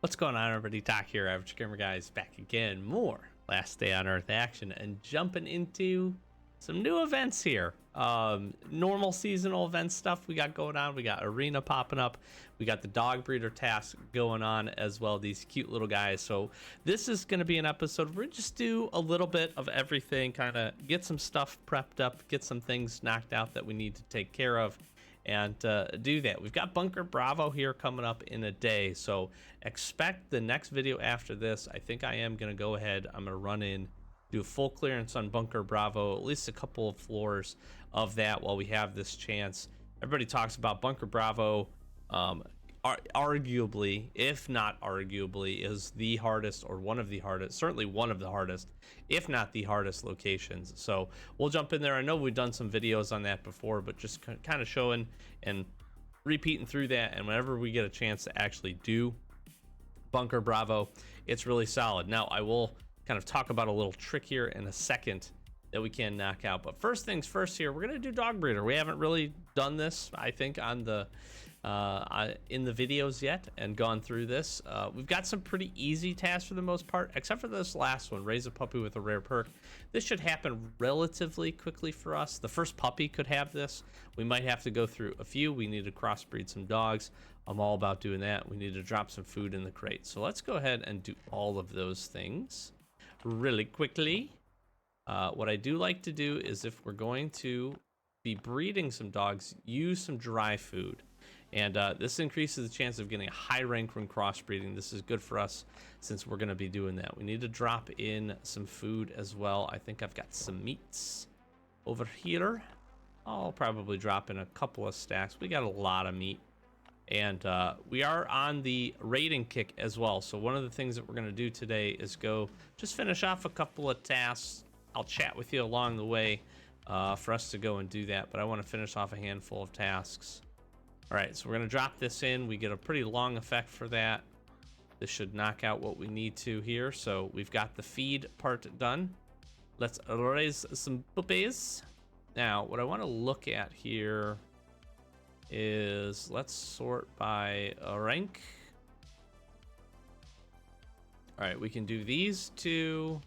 What's going on, everybody? Doc here, Average Gamer Guys, back again. More Last Day on Earth action and jumping into some new events here. Normal seasonal event stuff we got going on. We got Arena popping up. We got the dog breeder task going on as well. These cute little guys. So this is going to be an episode where we just do a little bit of everything, kind of get some stuff prepped up, get some things knocked out that we need to take care of, and do that. We've got Bunker Bravo here coming up in a day, so expect the next video after this. I think I am going to go ahead, I'm going to run in, do a full clearance on Bunker Bravo, at least a couple of floors of that while we have this chance. Everybody talks about Bunker Bravo, arguably, if not arguably, is the hardest, or one of the hardest, certainly one of the hardest, if not the hardest locations. So we'll jump in there. I know we've done some videos on that before, but just kind of showing and repeating through that, and whenever we get a chance to actually do Bunker Bravo, it's really solid. Now I will kind of talk about a little trick here in a second that we can knock out, but first things first here, we're gonna do dog breeder. We haven't really done this, I think, on the in the videos yet and gone through this. We've got some pretty easy tasks for the most part, except for this last one, raise a puppy with a rare perk. This should happen relatively quickly for us. The first puppy could have this. We might have to go through a few. We need to crossbreed some dogs. I'm all about doing that. We need to drop some food in the crate. So let's go ahead and do all of those things really quickly. What I do like to do is, if we're going to be breeding some dogs, use some dry food. And this increases the chance of getting a high rank when crossbreeding. This is good for us since we're going to be doing that. We need to drop in some food as well. I think I've got some meats over here. I'll probably drop in a couple of stacks. We got a lot of meat. And we are on the raiding kick as well. So one of the things that we're going to do today is go just finish off a couple of tasks. I'll chat with you along the way for us to go and do that. But I want to finish off a handful of tasks. All right, so we're going to drop this in. We get a pretty long effect for that. This should knock out what we need to here. So we've got the feed part done. Let's raise some puppies. Now, what I want to look at here is, let's sort by rank. All right, we can do these two,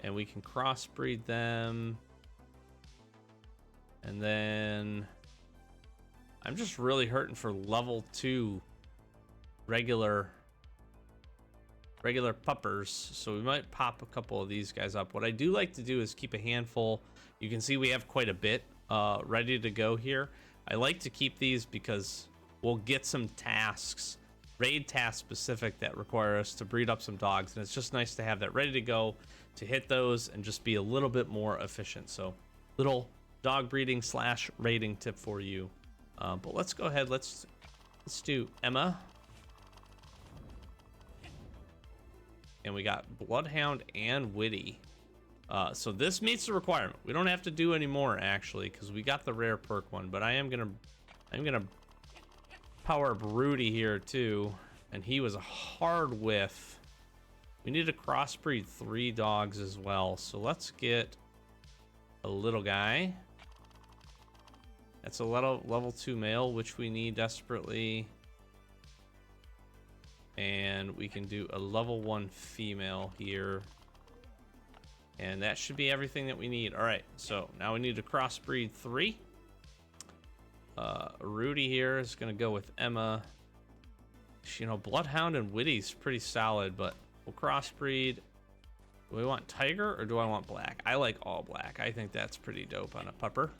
and we can crossbreed them. And then I'm just really hurting for level 2 regular puppers, so we might pop a couple of these guys up. What I do like to do is keep a handful. You can see we have quite a bit ready to go here. I like to keep these because we'll get some tasks, raid task specific, that require us to breed up some dogs, and it's just nice to have that ready to go to hit those and just be a little bit more efficient. So little dog breeding / raiding tip for you. But let's go ahead, let's do Emma. And we got Bloodhound and Witty. So this meets the requirement. We don't have to do any more, actually, because we got the rare perk one. But I'm gonna power up Rudy here too, and he was a hard whiff. We need to crossbreed 3 dogs as well. So let's get a little guy. That's a level 2 male, which we need desperately. And we can do a level 1 female here. And that should be everything that we need. All right, so now we need to crossbreed 3. Rudy here is gonna go with Emma. You know, Bloodhound and Witty's pretty solid, but we'll crossbreed. Do we want tiger or do I want black? I like all black. I think that's pretty dope on a pupper.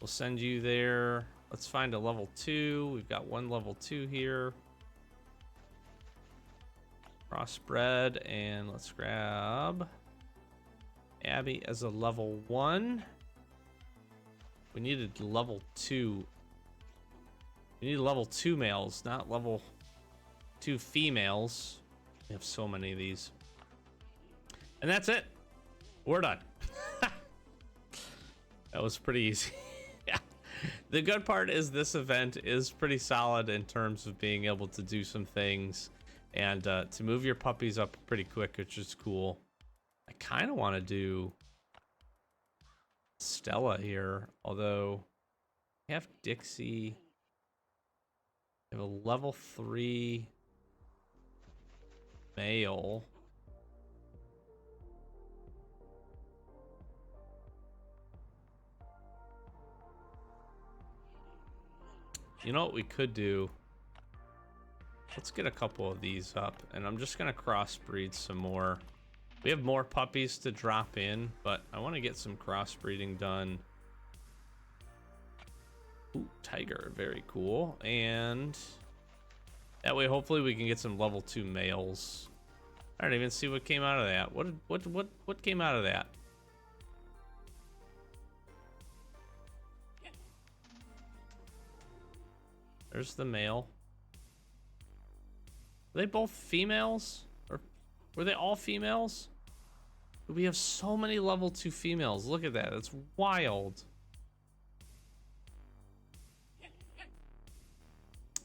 We'll send you there. Let's find a level 2. We've got 1 level 2 here. Crossbred, and let's grab Abby as a level 1. We needed level 2. We need level 2 males, not level 2 females. We have so many of these. And that's it. We're done. That was pretty easy. The good part is this event is pretty solid in terms of being able to do some things and to move your puppies up pretty quick, which is cool. I kind of want to do Stella here, although we have Dixie. We have a level 3 male. You know what we could do? Let's get a couple of these up, and I'm just gonna crossbreed some more. We have more puppies to drop in, but I want to get some crossbreeding done. Ooh, tiger, very cool. And that way, hopefully, we can get some level 2 males. I don't even see what came out of that. What came out of that? There's the male. Are they both females? Or were they all females? We have so many level 2 females. Look at that. It's wild.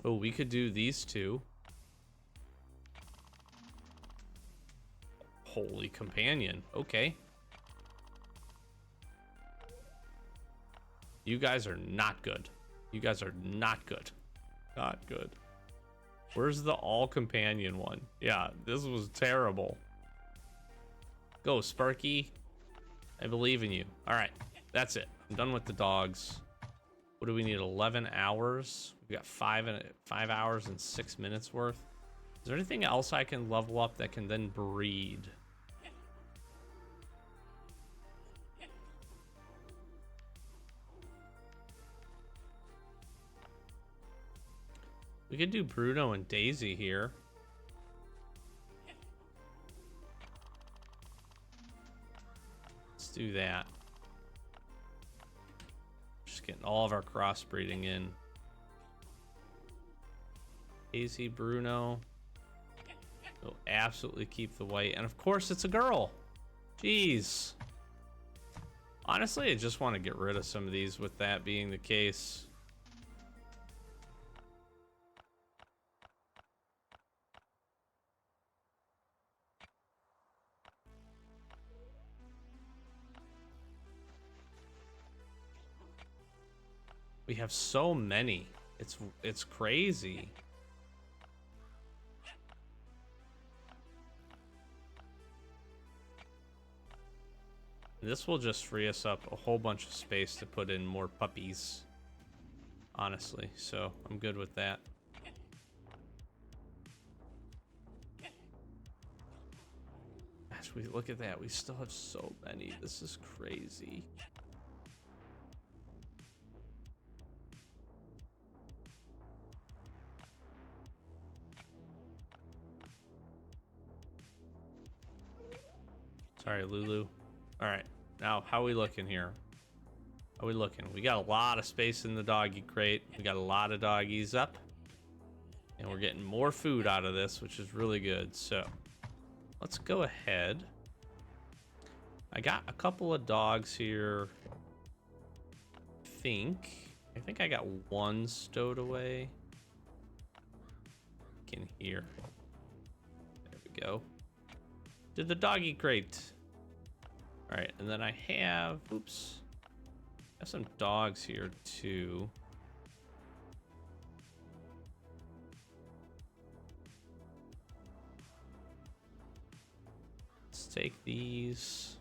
Oh, we could do these two. Holy companion. Okay. You guys are not good. You guys are not good. Not good. Where's the all companion one? Yeah, this was terrible. Go, Sparky. I believe in you. All right, that's it. I'm done with the dogs. What do we need? 11 hours. We got 5 hours and 6 minutes worth. Is there anything else I can level up that can then breed? We could do Bruno and Daisy here. Let's do that. Just getting all of our crossbreeding in. Daisy, Bruno. We'll absolutely keep the white. And of course, it's a girl. Jeez. Honestly, I just want to get rid of some of these with that being the case. We have so many. It's crazy. This will just free us up a whole bunch of space to put in more puppies. Honestly, so I'm good with that. Gosh, we look at that. We still have so many. This is crazy. Sorry, Lulu. All right, now how are we looking here? How are we looking? We got a lot of space in the doggy crate. We got a lot of doggies up, and we're getting more food out of this, which is really good. So let's go ahead. I got a couple of dogs here. I think I got one stowed away. In here. There we go. Did the doggy crate. All right, and then I have, oops, I have some dogs here too. Let's take these.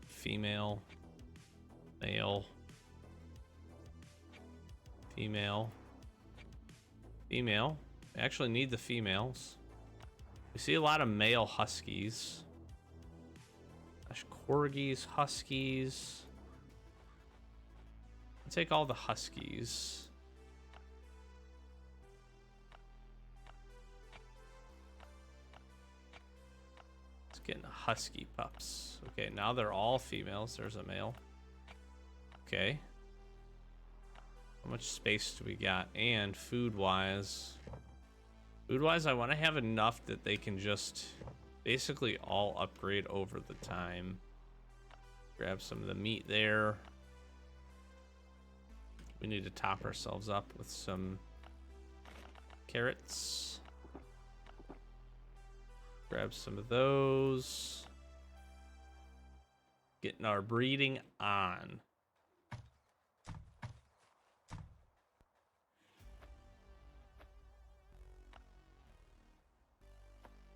Female, male, female, female. I actually need the females. We see a lot of male huskies. Corgis, huskies. I'll take all the huskies. Let's get into husky pups. Okay, now they're all females. There's a male. Okay. How much space do we got? And food-wise... Food-wise, I want to have enough that they can just basically all upgrade over the time. Grab some of the meat there. We need to top ourselves up with some carrots. Grab some of those. Getting our breeding on.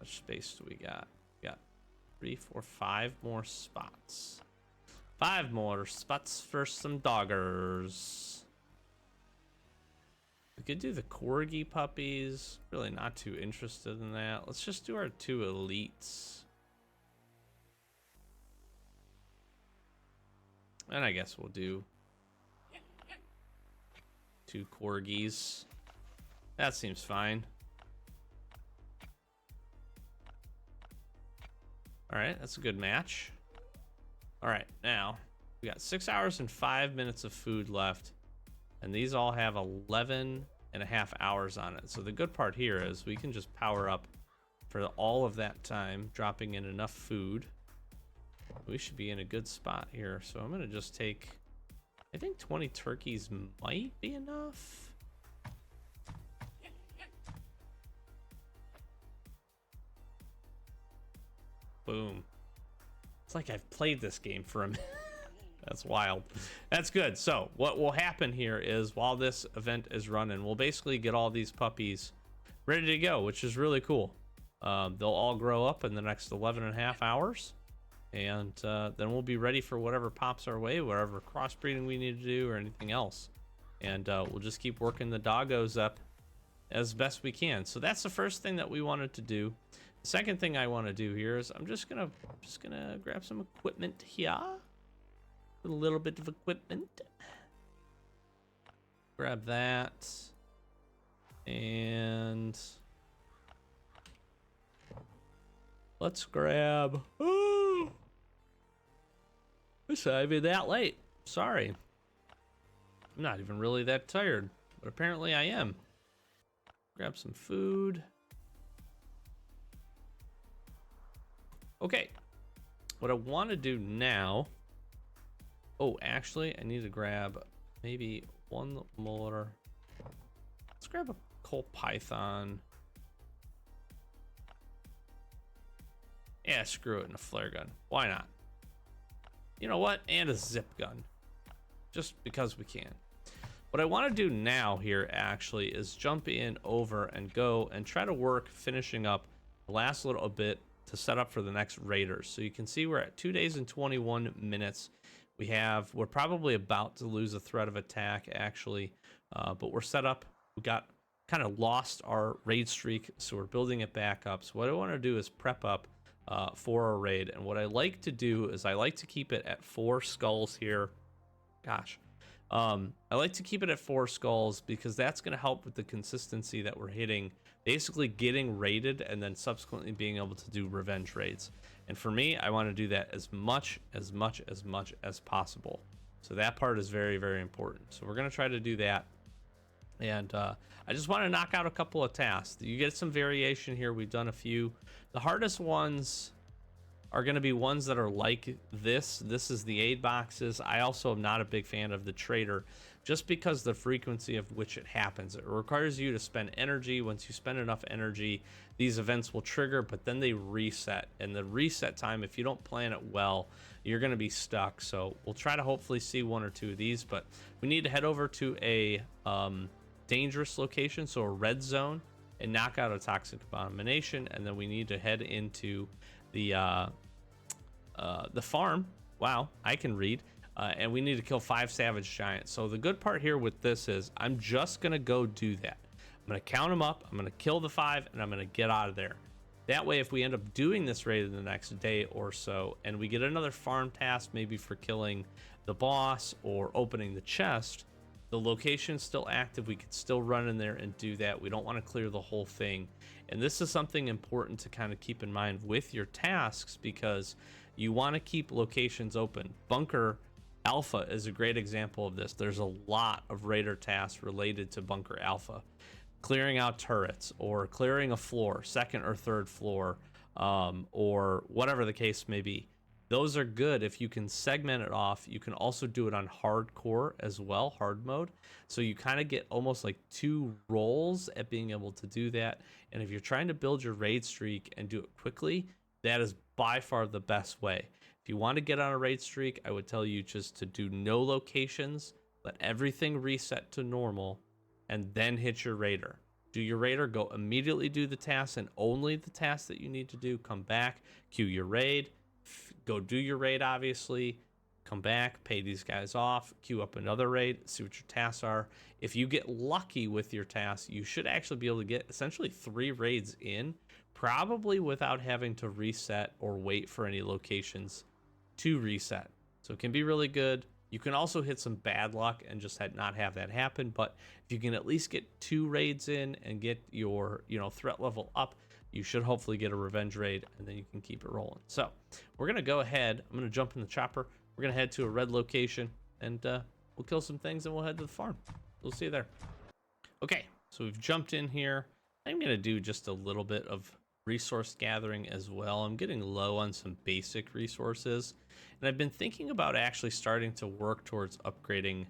much space do we got? We got 3, 4, 5 more spots. 5 more spots for some doggers. We could do the corgi puppies. Really not too interested in that. Let's just do our 2 elites. And I guess we'll do 2 corgis. That seems fine. All right, that's a good match. All right, now we got 6 hours and 5 minutes of food left, and these all have 11.5 hours on it. So the good part here is we can just power up for all of that time, dropping in enough food. We should be in a good spot here. So I'm gonna just take, I think 20 turkeys might be enough. Boom. It's like I've played this game for a minute. That's wild. That's good. So what will happen here is while this event is running, we'll basically get all these puppies ready to go, which is really cool. They'll all grow up in the next 11.5 hours. And then we'll be ready for whatever pops our way, whatever crossbreeding we need to do or anything else. And we'll just keep working the doggos up as best we can. So that's the first thing that we wanted to do. The second thing I want to do here is I'm just gonna grab some equipment here. A little bit of equipment. Grab that. And let's grab. Oh, it's not even that late. Sorry. I'm not even really that tired, but apparently I am. Grab some food. Okay. What I want to do now. Oh, actually, I need to grab maybe one more. Let's grab a coal python. Yeah, screw it, and a flare gun. Why not? You know what? And a zip gun. Just because we can. What I want to do now here actually is jump in over and go and try to work finishing up the last little bit to set up for the next raiders. So you can see we're at 2 days and 21 minutes. We're probably about to lose a threat of attack actually, but we're set up. We got kind of lost our raid streak, so we're building it back up. So what I want to do is prep up for a raid, and what I like to do is I like to keep it at 4 skulls here. Gosh, I like to keep it at 4 skulls because that's going to help with the consistency that we're hitting, basically getting raided and then subsequently being able to do revenge raids. And for me, I want to do that as much as possible. So that part is very, very important. So we're going to try to do that. And I just want to knock out a couple of tasks. You get some variation here. We've done a few. The hardest ones are going to be ones that are like this. This is the aid boxes. I also am not a big fan of the trader just because the frequency of which it happens. It requires you to spend energy. Once you spend enough energy, these events will trigger, but then they reset. And the reset time, if you don't plan it well, you're going to be stuck. So we'll try to hopefully see 1 or 2 of these, but we need to head over to a dangerous location, so a red zone, and knock out a toxic abomination. And then we need to head into the farm. Wow, I can read. And we need to kill 5 savage giants. So the good part here with this is I'm just gonna go do that. I'm gonna count them up, I'm gonna kill the 5, and I'm gonna get out of there. That way, if we end up doing this raid in the next day or so, and we get another farm task, maybe for killing the boss or opening the chest, the location's still active. We could still run in there and do that. We don't want to clear the whole thing. And this is something important to kind of keep in mind with your tasks, because you want to keep locations open. Bunker Alpha is a great example of this. There's a lot of raider tasks related to Bunker Alpha. Clearing out turrets, or clearing a floor, 2nd or 3rd floor, or whatever the case may be. Those are good if you can segment it off. You can also do it on hardcore as well, hard mode. So you kind of get almost like 2 roles at being able to do that. And if you're trying to build your raid streak and do it quickly, that is by far the best way. If you want to get on a raid streak, I would tell you just to do no locations, let everything reset to normal, and then hit your raider. do your raider, go immediately do the task and only the task that you need to do. Come back, queue your raid, go do your raid, obviously. Come back, pay these guys off, queue up another raid, see what your tasks are. If you get lucky with your tasks, you should actually be able to get essentially 3 raids in, probably without having to reset or wait for any locations to reset. So it can be really good. You can also hit some bad luck and just not have that happen, but if you can at least get 2 raids in and get your, threat level up, you should hopefully get a revenge raid, and then you can keep it rolling. So we're gonna go ahead. I'm gonna jump in the chopper. We're gonna head to a red location, and we'll kill some things, and we'll head to the farm. We'll see you there. Okay, so we've jumped in here. I'm gonna do just a little bit of resource gathering as well. I'm getting low on some basic resources, and I've been thinking about actually starting to work towards upgrading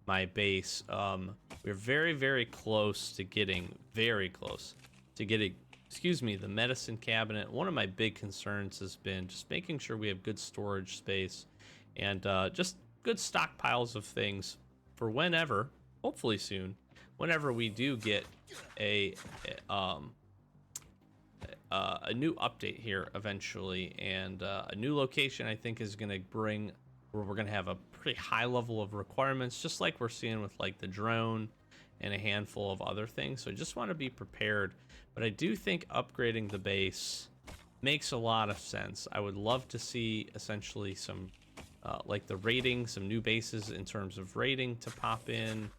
my base. We're very, very close to getting, excuse me, the medicine cabinet. One of my big concerns has been just making sure we have good storage space and just good stockpiles of things for whenever, hopefully soon, whenever we do get a new update here eventually, and a new location I think is going to bring where we're going to have a pretty high level of requirements, just like we're seeing with like the drone and a handful of other things. So I just want to be prepared, but I do think upgrading the base makes a lot of sense. I would love to see essentially some like the rating, some new bases in terms of rating to pop in,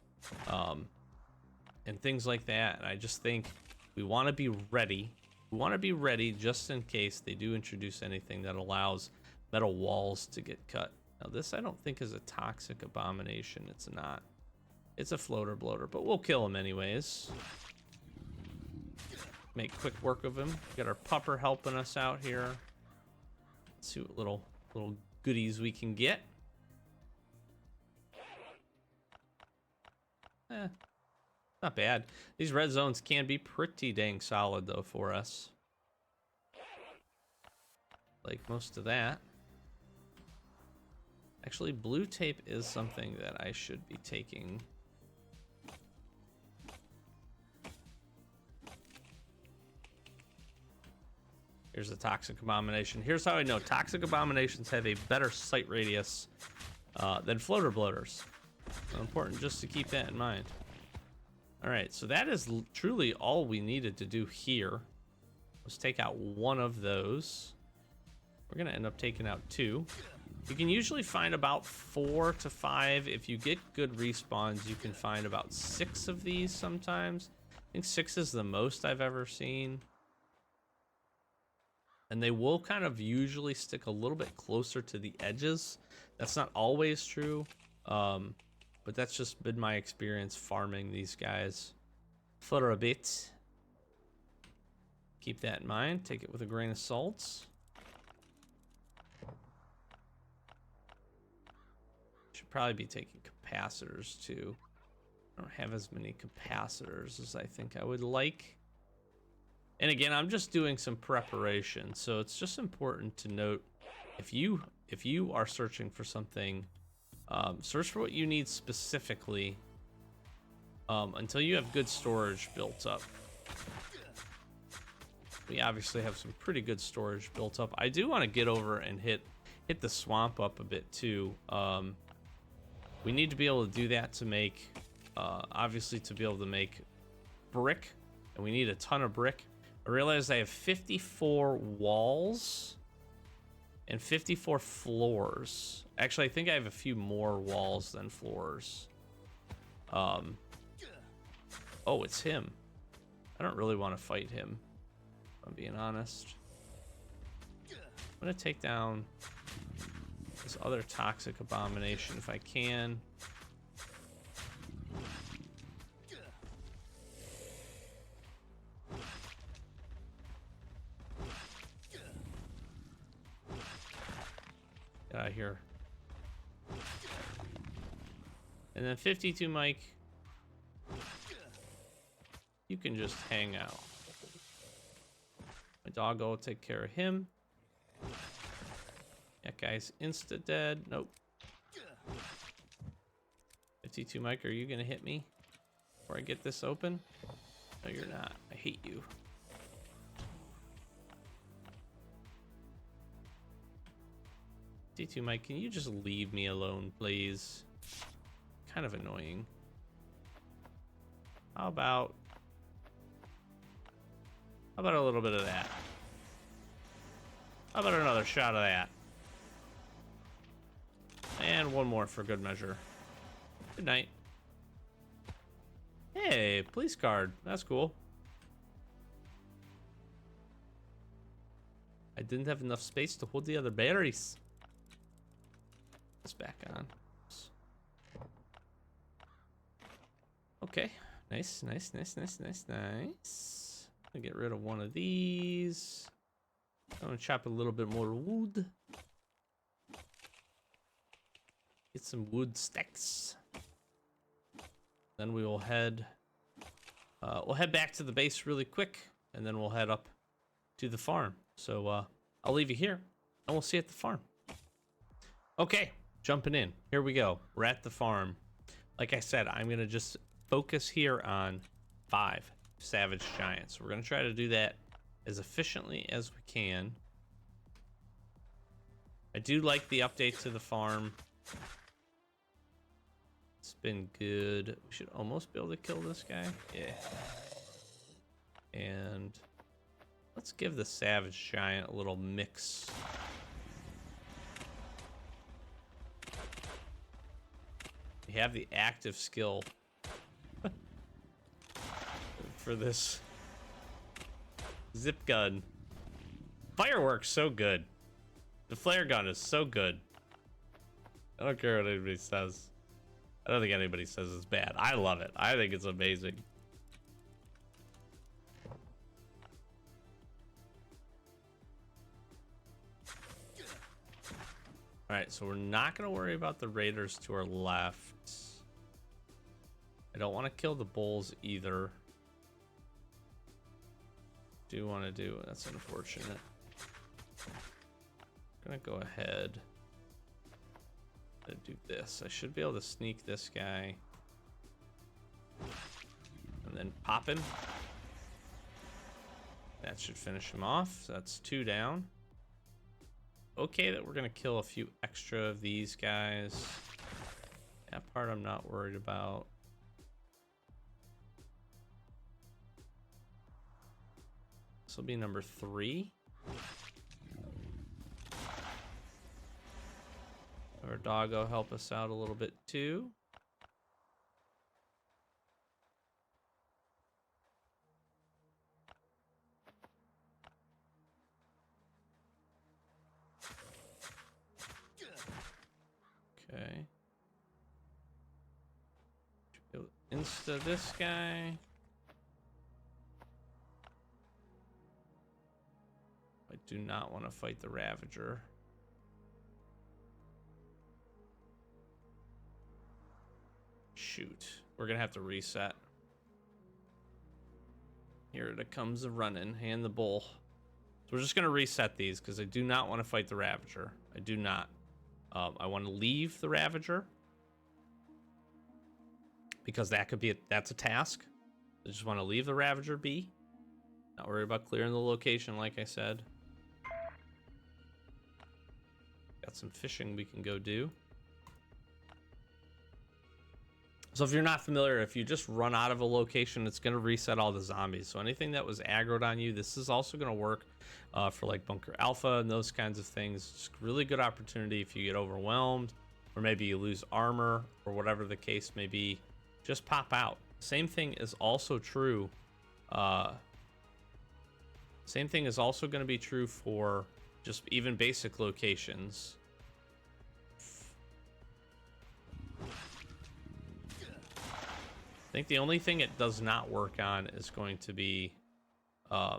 and things like that. And I just think we want to be ready. We want to be ready just in case they do introduce anything that allows metal walls to get cut. Now this I don't think is a toxic abomination. It's not. It's a floater bloater, but we'll kill him anyways. Make quick work of him. Got our pupper helping us out here. Let's see what little goodies we can get. Not bad. These red zones can be pretty dang solid though for us. Like most of that. Actually, blue tape is something that I should be taking. Here's the toxic abomination. Here's how I know toxic abominations have a better sight radius than floater bloaters. So important just to keep that in mind. All right, so that is truly all we needed to do here. Let's take out one of those. We're gonna end up taking out 2. You can usually find about 4 to 5. If you get good respawns, you can find about 6 of these sometimes. I think 6 is the most I've ever seen. And they will kind of usually stick a little bit closer to the edges. That's not always true, but that's just been my experience farming these guys for a bit. Keep that in mind. Take it with a grain of salt. Should probably be taking capacitors too. I don't have as many capacitors as I think I would like. And again, I'm just doing some preparation, so it's just important to note if you are searching for something, search for what you need specifically until you have good storage built up. We obviously have some pretty good storage built up. I do want to get over and hit the swamp up a bit too. We need to be able to do that to make, obviously to be able to make brick, and we need a ton of brick. I realized I have 54 walls and 54 floors. Actually, I think I have a few more walls than floors. Oh, it's him. I don't really want to fight him, if I'm being honest. I'm gonna take down this other toxic abomination if I can. Get out of here. And then 52 Mike, you can just hang out. My dog will take care of him. That guy's insta dead. Nope. 52 Mike, are you gonna hit me before I get this open? No, you're not. I hate you. D2 Mike, can you just leave me alone, please? Kind of annoying. How about a little bit of that? How about another shot of that? And one more for good measure. Good night. Hey, police card. That's cool. I didn't have enough space to hold the other batteries. It's back on. Okay. Nice, nice, nice, nice, nice, nice. I'll get rid of one of these. I'm gonna chop a little bit more wood. Get some wood sticks. Then we will head back to the base really quick, and then we'll head up to the farm. So I'll leave you here, and we'll see you at the farm. Okay, jumping in. Here we go. We're at the farm. Like I said, I'm gonna just focus here on 5 savage giants. We're gonna try to do that as efficiently as we can. I do like the update to the farm. It's been good. We should almost be able to kill this guy. Yeah. And let's give the savage giant a little mix. We have the active skill for this zip gun. Fireworks so good. The flare gun is so good. I don't care what anybody says. I don't think anybody says it's bad. I love it. I think it's amazing. All right, so we're not going to worry about the raiders to our left. I don't want to kill the bulls either. Do want to do, that's unfortunate. I'm going to go ahead and do this. I should be able to sneak this guy and then pop him. That should finish him off. So that's 2 down. Okay, that we're gonna kill a few extra of these guys. That part I'm not worried about. This will be number 3. Our doggo help us out a little bit too. Okay. Insta this guy. I do not want to fight the Ravager. Shoot. We're gonna have to reset. Here it comes a running. Hand the bull. So we're just gonna reset these because I do not want to fight the Ravager. I do not. I want to leave the Ravager because that could be that's a task. I just want to leave the Ravager be. Not worry about clearing the location, like I said. Got some fishing we can go do. So if you're not familiar, if you just run out of a location, it's going to reset all the zombies. So anything that was aggroed on you, this is also going to work for like Bunker Alpha and those kinds of things. It's a really good opportunity if you get overwhelmed or maybe you lose armor or whatever the case may be. Just pop out. Same thing is also true. Same thing is also going to be true for just even basic locations. I think the only thing it does not work on is going to be the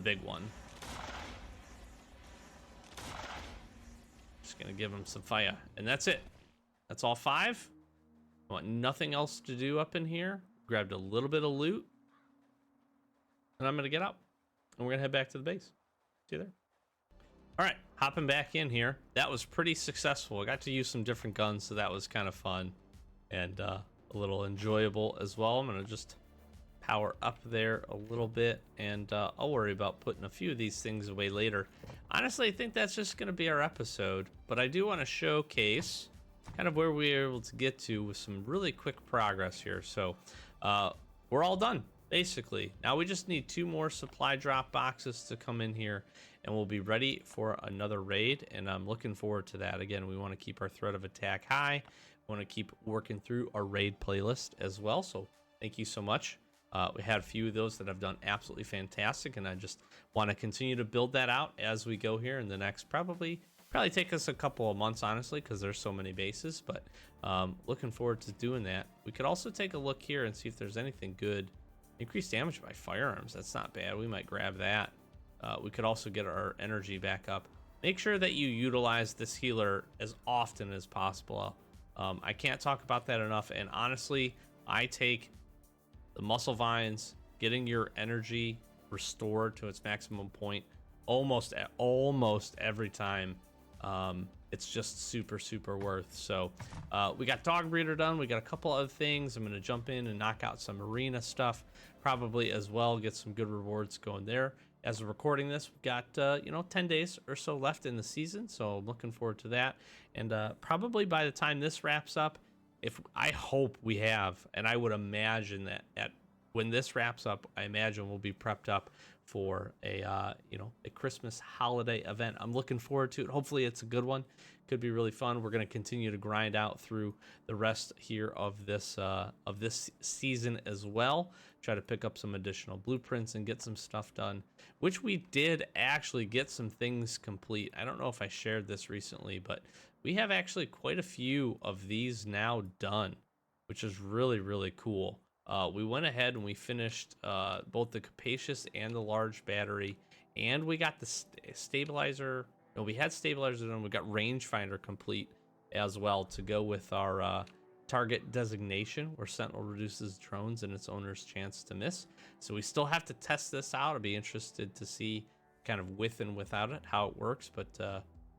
big one. Just gonna give him some fire, and that's it. That's all 5. I want nothing else to do up in here. Grabbed a little bit of loot, and I'm gonna get up, and we're gonna head back to the base. See you there. All right, hopping back in here. That was pretty successful. I got to use some different guns, so that was kind of fun. And a little enjoyable as well. I'm gonna just power up there a little bit, and I'll worry about putting a few of these things away later. Honestly, I think that's just gonna be our episode, but I do want to showcase kind of where we were able to get to with some really quick progress here. So we're all done basically. Now we just need 2 more supply drop boxes to come in here, and we'll be ready for another raid, and I'm looking forward to that. Again, we want to keep our threat of attack high. We want to keep working through our raid playlist as well, so thank you so much. We had a few of those that have done absolutely fantastic, and I just want to continue to build that out as we go here in the next probably take us a couple of months, honestly, because there's so many bases, but looking forward to doing that. We could also take a look here and see if there's anything good. Increased damage by firearms, that's not bad. We might grab that. We could also get our energy back up. Make sure that you utilize this healer as often as possible. I can't talk about that enough, and honestly, I take the muscle vines, getting your energy restored to its maximum point almost every time. It's just super worth. So we got dog breeder done. We got a couple other things. I'm gonna jump in and knock out some arena stuff probably as well, get some good rewards going there. As we're recording this, we've got 10 days or so left in the season, so I'm looking forward to that. And probably by the time this wraps up, I hope we have, and I would imagine that when this wraps up, I imagine we'll be prepped up for a Christmas holiday event. I'm looking forward to it. Hopefully it's a good one. Could be really fun. We're going to continue to grind out through the rest here of this season as well. Try to pick up some additional blueprints and get some stuff done, which we did actually get some things complete. I don't know if I shared this recently, but we have actually quite a few of these now done, which is really cool. We went ahead and we finished both the capacious and the large battery, and we got the stabilizer. No, we had stabilizer done. We got rangefinder complete as well to go with our target designation, where Sentinel reduces drones and its owner's chance to miss. So we still have to test this out. I'd be interested to see kind of with and without it how it works, but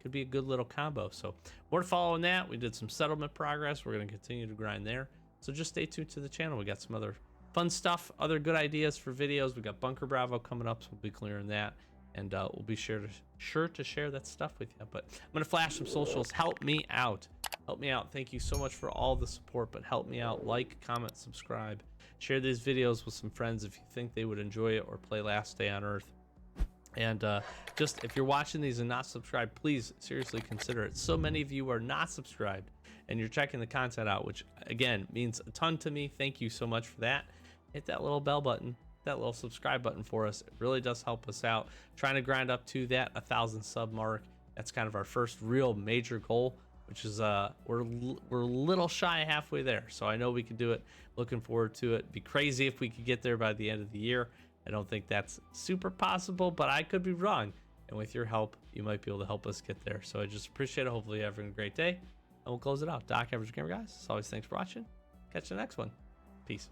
could be a good little combo. So more to follow on that. We did some settlement progress. We're going to continue to grind there. So just stay tuned to the channel. We got some other fun stuff, other good ideas for videos. We got Bunker Bravo coming up, so we'll be clearing that, and we'll be sure to share that stuff with you. But I'm gonna flash some socials. Help me out. Thank you so much for all the support, but help me out. Like, comment, subscribe, share these videos with some friends if you think they would enjoy it or play Last Day on Earth. And just if you're watching these and not subscribed, please seriously consider it. So many of you are not subscribed and you're checking the content out, which again means a ton to me. Thank you so much for that. Hit that little bell button, that little subscribe button for us. It really does help us out. Trying to grind up to that 1,000 sub mark. That's kind of our first real major goal, which is we're a little shy of halfway there. So I know we can do it. Looking forward to it. Be crazy if we could get there by the end of the year. I don't think that's super possible, but I could be wrong. And with your help, you might be able to help us get there. So I just appreciate it. Hopefully you're having a great day. And we'll close it out. Doc, Average Gamer, guys. As always, thanks for watching. Catch you in the next one. Peace.